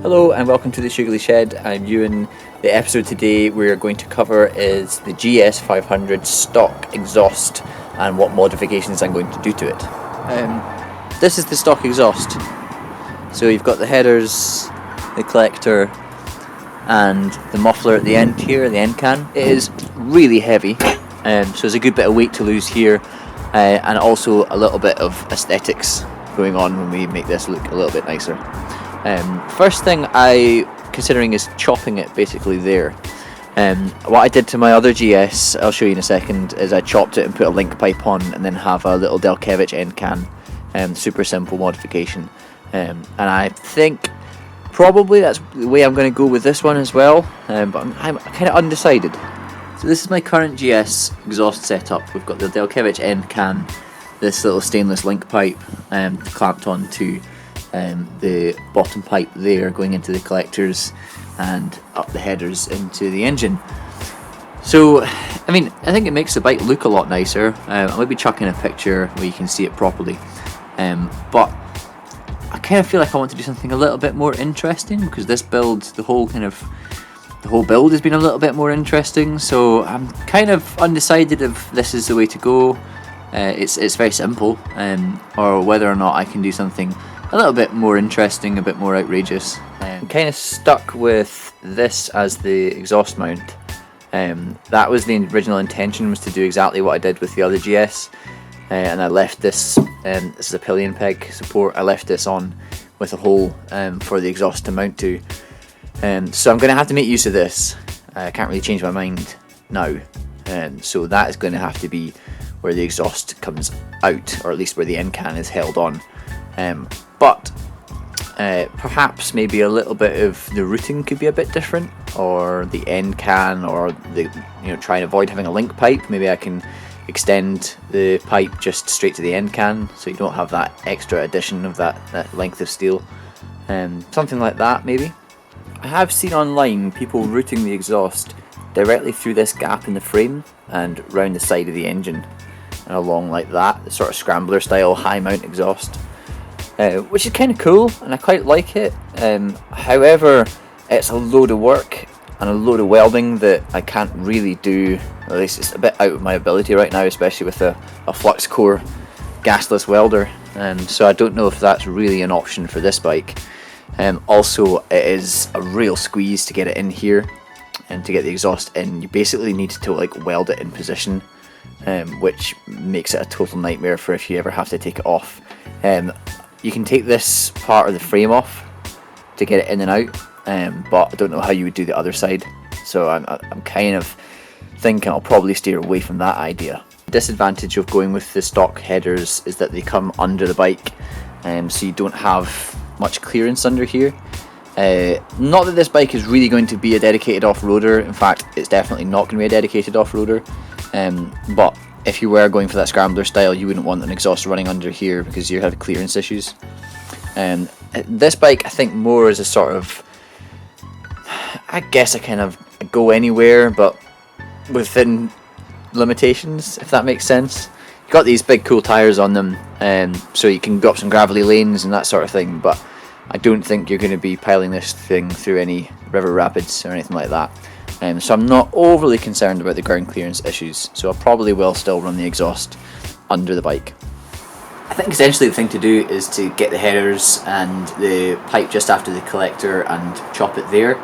Hello and welcome to the Shoogly Shed. I'm Ewan. The episode today we're going to cover is the GS500 stock exhaust and what modifications I'm going to do to it. This is the stock exhaust. So you've got the headers, the collector and the muffler at the end here, the end can. It is really heavy, so there's a good bit of weight to lose here and also a little bit of aesthetics going on when we make this look a little bit nicer. First thing considering is chopping it basically there. What I did to my other GS, I'll show you in a second, is I chopped it and put a link pipe on and then have a little Delkevich end can. Super simple modification. And I think probably that's the way I'm going to go with this one as well, but I'm kind of undecided. So this is my current GS exhaust setup. We've got the Delkevich end can, this little stainless link pipe clamped onto the bottom pipe there going into the collectors and up the headers into the engine. So I mean, I think it makes the bike look a lot nicer. I might be chucking a picture where you can see it properly, but I kind of feel like I want to do something a little bit more interesting because this build, the whole build has been a little bit more interesting, so I'm kind of undecided if this is the way to go. It's very simple, or whether or not I can do something a little bit more interesting, a bit more outrageous. I'm kind of stuck with this as the exhaust mount. That was the original intention, was to do exactly what I did with the other GS, and I left this, this is a pillion peg support, I left this on with a hole for the exhaust to mount to. So I'm going to have to make use of this. I can't really change my mind now, so that is going to have to be where the exhaust comes out, or at least where the end can is held on. But perhaps maybe a little bit of the routing could be a bit different, or the end can, or try and avoid having a link pipe. Maybe I can extend the pipe just straight to the end can, so you don't have that extra addition of that length of steel. Something like that maybe. I have seen online people routing the exhaust directly through this gap in the frame and round the side of the engine and along like that, the sort of Scrambler style high mount exhaust. Which is kind of cool and I quite like it. However, it's a load of work and a load of welding that I can't really do, or at least it's a bit out of my ability right now, especially with a flux core gasless welder. So I don't know if that's really an option for this bike. Also, it is a real squeeze to get it in here, and to get the exhaust in you basically need to like weld it in position, which makes it a total nightmare for if you ever have to take it off. You can take this part of the frame off to get it in and out, but I don't know how you would do the other side, so I'm kind of thinking I'll probably steer away from that idea. The disadvantage of going with the stock headers is that they come under the bike, so you don't have much clearance under here. Not that this bike is really going to be a dedicated off-roader, in fact it's definitely not going to be a dedicated off-roader, but if you were going for that Scrambler style you wouldn't want an exhaust running under here because you have clearance issues. This bike I think more as a sort of, I guess I kind of go anywhere but within limitations, if that makes sense. You've got these big cool tyres on them, so you can go up some gravelly lanes and that sort of thing, but I don't think you're going to be piling this thing through any river rapids or anything like that. So I'm not overly concerned about the ground clearance issues, so I probably will still run the exhaust under the bike. I think essentially the thing to do is to get the headers and the pipe just after the collector and chop it there,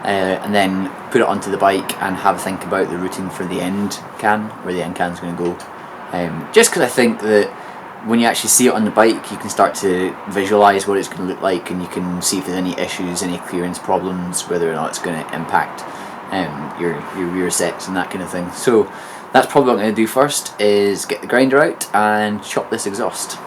and then put it onto the bike and have a think about the routing for the end can, where the end can is going to go. Just because I think that when you actually see it on the bike you can start to visualise what it's going to look like, and you can see if there's any issues, any clearance problems, whether or not it's going to impact your rear sets and that kind of thing. So that's probably what I'm going to do first, is get the grinder out and chop this exhaust.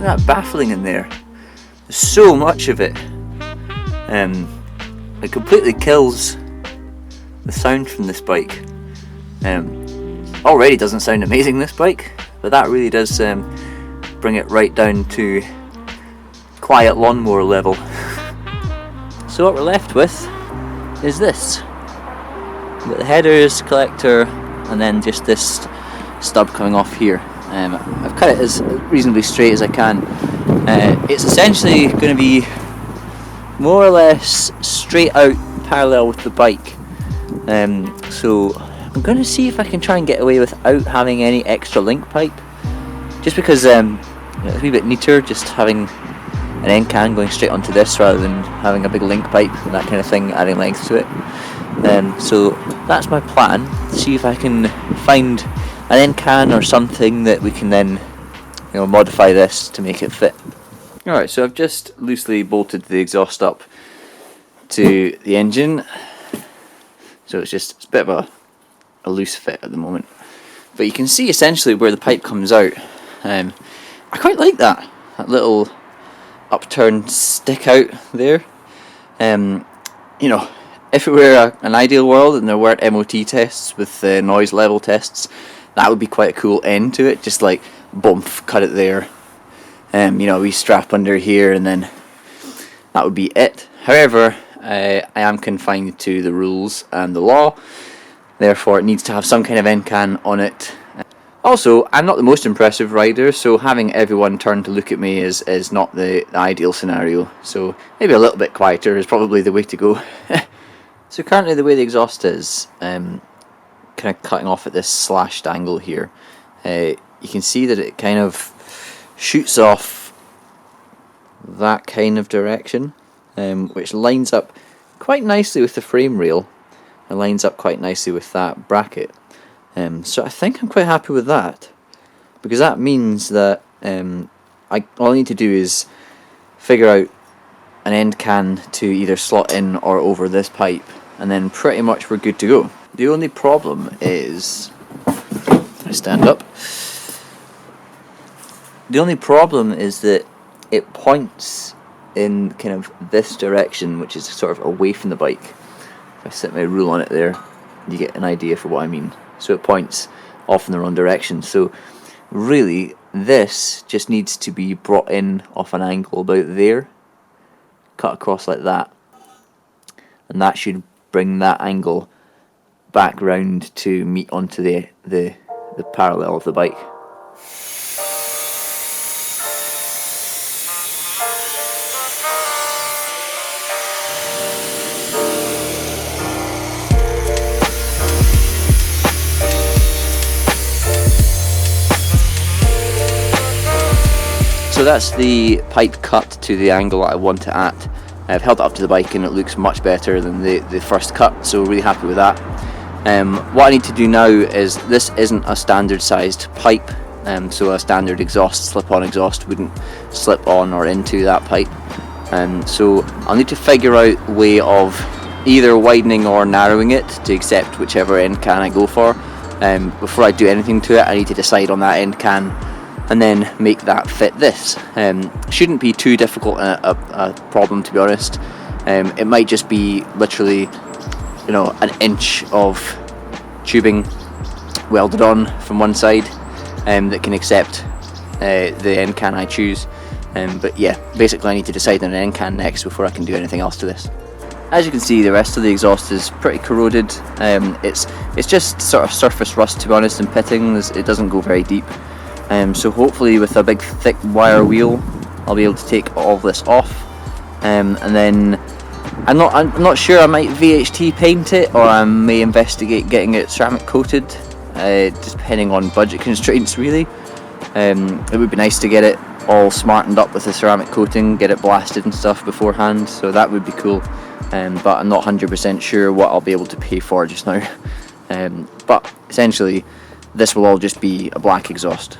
That baffling in there, there's so much of it. It completely kills the sound from this bike. Already doesn't sound amazing, this bike, but that really does bring it right down to quiet lawnmower level. So what we're left with is this. We've got the headers, collector, and then just this stub coming off here. I've cut it as reasonably straight as I can. It's essentially going to be more or less straight out parallel with the bike. So I'm going to see if I can try and get away without having any extra link pipe. Just because it's a wee bit neater just having an end can going straight onto this rather than having a big link pipe and that kind of thing, adding length to it. So that's my plan. See if I can find an end can or something that we can then modify this to make it fit. Alright, so I've just loosely bolted the exhaust up to the engine, so it's a bit of a loose fit at the moment, but you can see essentially where the pipe comes out. I quite like that little upturned stick out there. If it were an ideal world and there weren't MOT tests with noise level tests, that would be quite a cool end to it. Just like, boom, cut it there. We strap under here, and then that would be it. However, I am confined to the rules and the law. Therefore, it needs to have some kind of end can on it. Also, I'm not the most impressive rider, so having everyone turn to look at me is not the ideal scenario. So maybe a little bit quieter is probably the way to go. So currently the way the exhaust is, kind of cutting off at this slashed angle here, you can see that it kind of shoots off that kind of direction, which lines up quite nicely with the frame rail and lines up quite nicely with that bracket. So I think I'm quite happy with that, because that means that all I need to do is figure out an end can to either slot in or over this pipe, and then pretty much we're good to go. The only problem is, I stand up. The only problem is that it points in kind of this direction, which is sort of away from the bike. If I set my rule on it there, you get an idea for what I mean. So it points off in the wrong direction. So really, this just needs to be brought in off an angle about there, cut across like that, and that should bring that angle back round to meet onto the parallel of the bike. So that's the pipe cut to the angle that I want it at. I've held it up to the bike and it looks much better than the first cut, so really happy with that. What I need to do now is, this isn't a standard sized pipe, so a standard exhaust, slip-on exhaust wouldn't slip on or into that pipe. So I'll need to figure out a way of either widening or narrowing it to accept whichever end can I go for. Before I do anything to it, I need to decide on that end can and then make that fit this. Shouldn't be too difficult a problem, to be honest. It might just be literally, an inch of tubing welded on from one side that can accept the end can I choose. But yeah, basically I need to decide on an end can next before I can do anything else to this. As you can see, the rest of the exhaust is pretty corroded. It's just sort of surface rust, to be honest, and pitting. It doesn't go very deep. So hopefully with a big thick wire wheel I'll be able to take all of this off, and then I'm not sure, I might VHT paint it, or I may investigate getting it ceramic coated, depending on budget constraints really. It would be nice to get it all smartened up with the ceramic coating, get it blasted and stuff beforehand, so that would be cool, but I'm not 100% sure what I'll be able to pay for just now. But essentially this will all just be a black exhaust.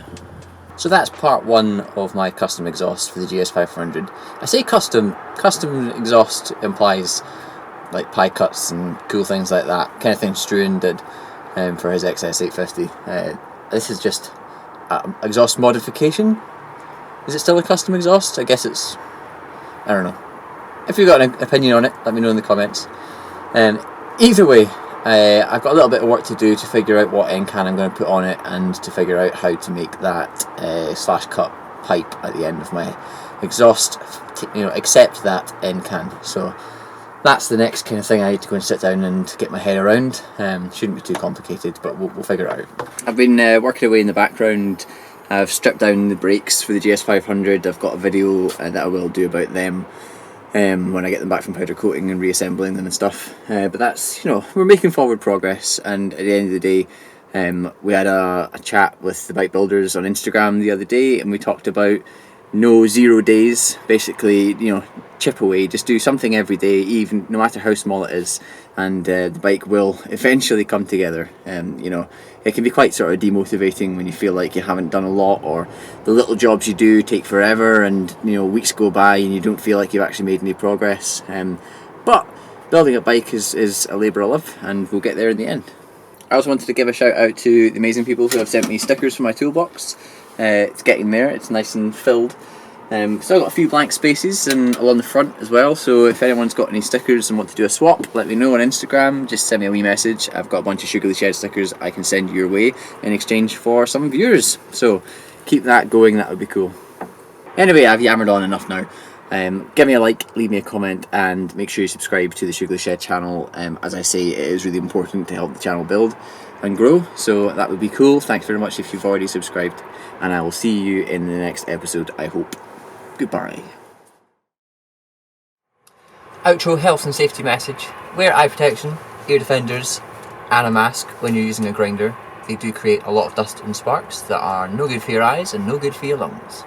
So that's part one of my custom exhaust for the GS500. I say custom exhaust implies like pie cuts and cool things like that, kind of thing Struan did for his XS850. This is just exhaust modification. Is it still a custom exhaust? I guess it's, I don't know. If you've got an opinion on it, let me know in the comments. Either way, I've got a little bit of work to do to figure out what end can I'm going to put on it, and to figure out how to make that slash cut pipe at the end of my exhaust, accept that end can. So that's the next kind of thing I need to go and sit down and get my head around. Shouldn't be too complicated, but we'll figure it out. I've been working away in the background. I've stripped down the brakes for the GS500. I've got a video that I will do about them when I get them back from powder coating and reassembling them and stuff. But that's, we're making forward progress, and at the end of the day, we had a chat with the bike builders on Instagram the other day, and we talked about no 0 days. Basically, chip away, just do something every day, even no matter how small it is, and the bike will eventually come together. It can be quite sort of demotivating when you feel like you haven't done a lot, or the little jobs you do take forever, and weeks go by and you don't feel like you've actually made any progress. But building a bike is a labour of love, and we'll get there in the end. I also wanted to give a shout out to the amazing people who have sent me stickers for my toolbox. It's getting there, it's nice and filled. So I've got a few blank spaces and along the front as well, so if anyone's got any stickers and want to do a swap, let me know on Instagram. Just send me a wee message. I've got a bunch of Shoogly Shed stickers I can send your way in exchange for some of yours, so keep that going, that would be cool. Anyway, I've yammered on enough now. Give me a like, leave me a comment, and make sure you subscribe to the Shoogly Shed channel. As I say, it is really important to help the channel build and grow, so that would be cool. Thanks very much if you've already subscribed, and I will see you in the next episode, I hope. Goodbye. Outro health and safety message. Wear eye protection, ear defenders, and a mask when you're using a grinder. They do create a lot of dust and sparks that are no good for your eyes and no good for your lungs.